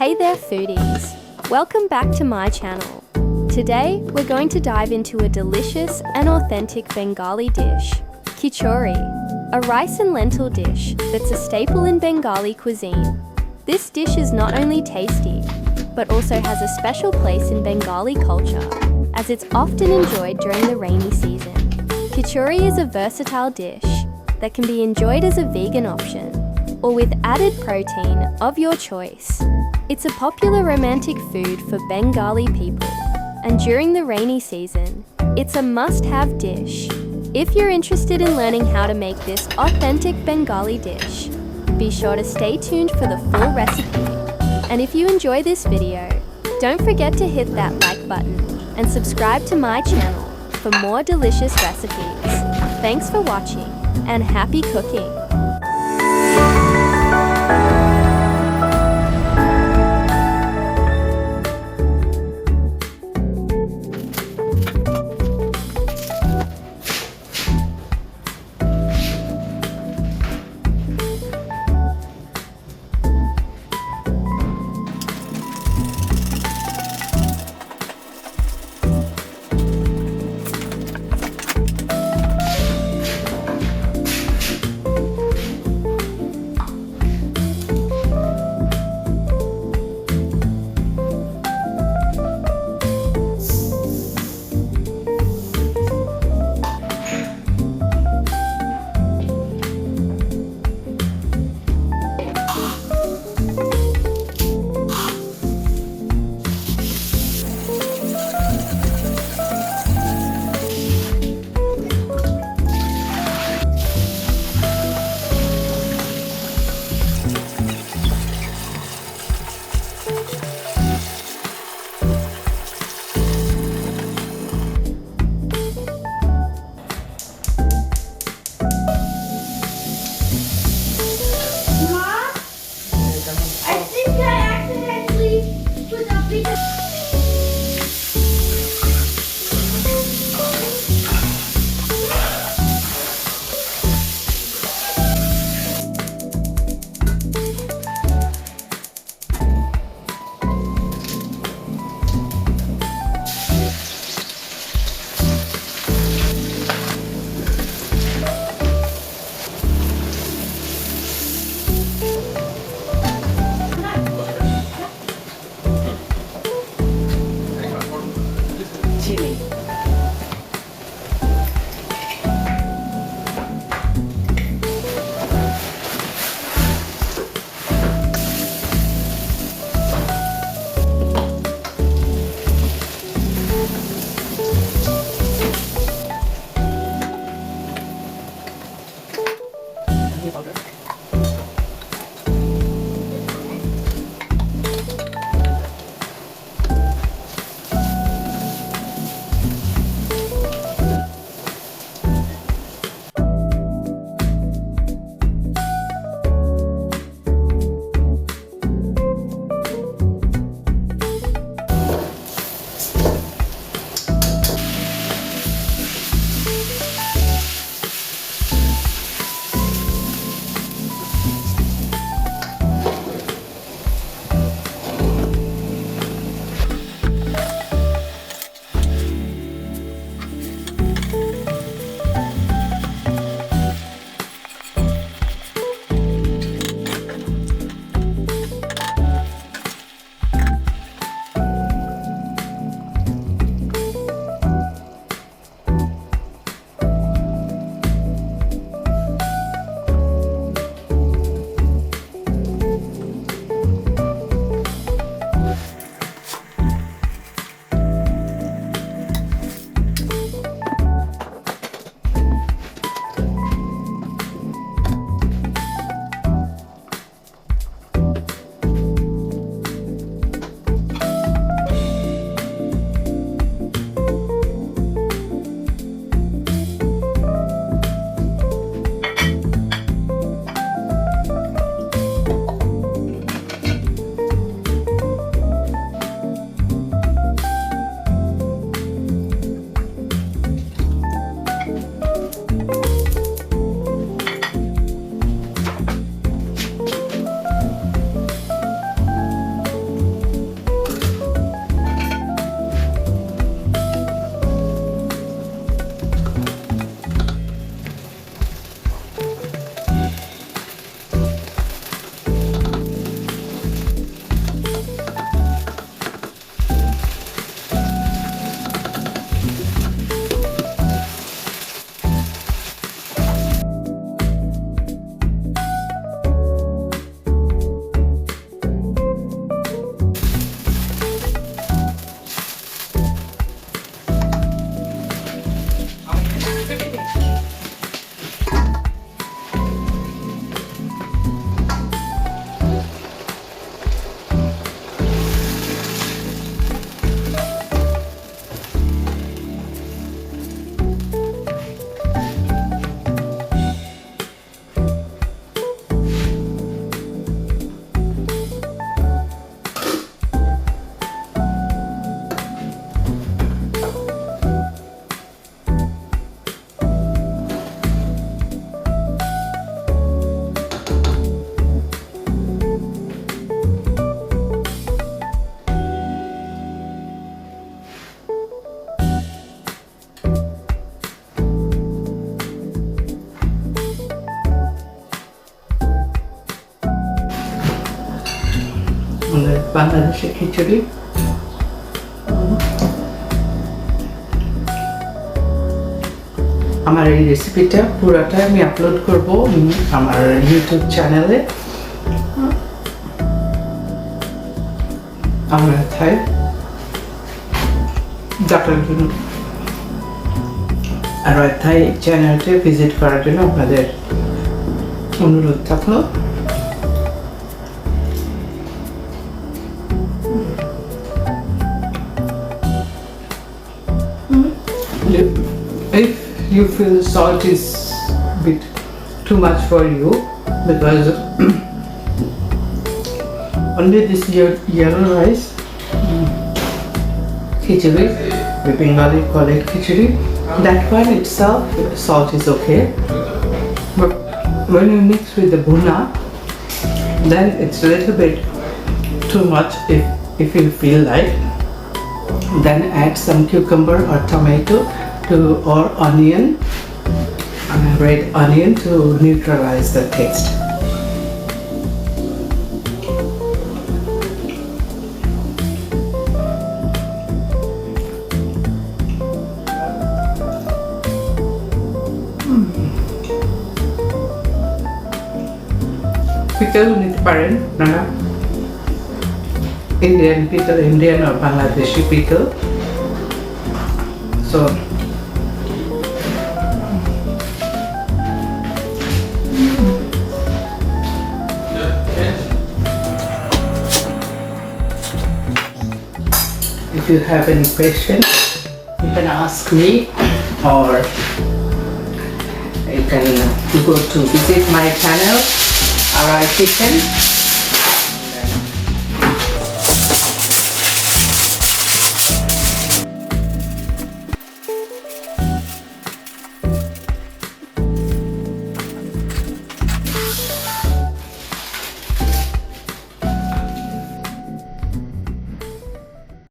Hey there foodies, welcome back to my channel. Today we're going to dive into a delicious and authentic Bengali dish, Khichuri, a rice and lentil dish that's a staple in Bengali cuisine. This dish is not only tasty, but also has a special place in Bengali culture, as it's often enjoyed during the rainy season. Khichuri is a versatile dish that can be enjoyed as a vegan option or with added protein of your choice. It's a popular romantic food for Bengali people, and during the rainy season, it's a must-have dish. If you're interested in learning how to make this authentic Bengali dish, be sure to stay tuned for the full recipe. And if you enjoy this video, don't forget to hit that like button and subscribe to my channel for more delicious recipes. Thanks for watching and happy cooking! Bangladeshi খিচুড়ি। আমার এই রেসিপিটা পুরোটা আমি upload করব আমার YouTube চ্যানেলে। আমরা তাই দেখার জন্য আর তাই চ্যানেলটি ভিজিট করার জন্য আপনাদের অনুরোধ থাকলো। If you feel salt is a bit too much for you, because only this yellow rice khichuri, the Bengali call it khichuri, that one itself salt is okay, but when you mix with the bhuna, then it's a little bit too much. If you feel like, then add some cucumber or tomato or onion, red onion, to neutralize the taste. Pickle নিতে পারেন আপনারা, Indian pickle, Indian or Bangladeshi pickle. So if you have any question, you can ask me, or you can go to visit my channel, our kitchen.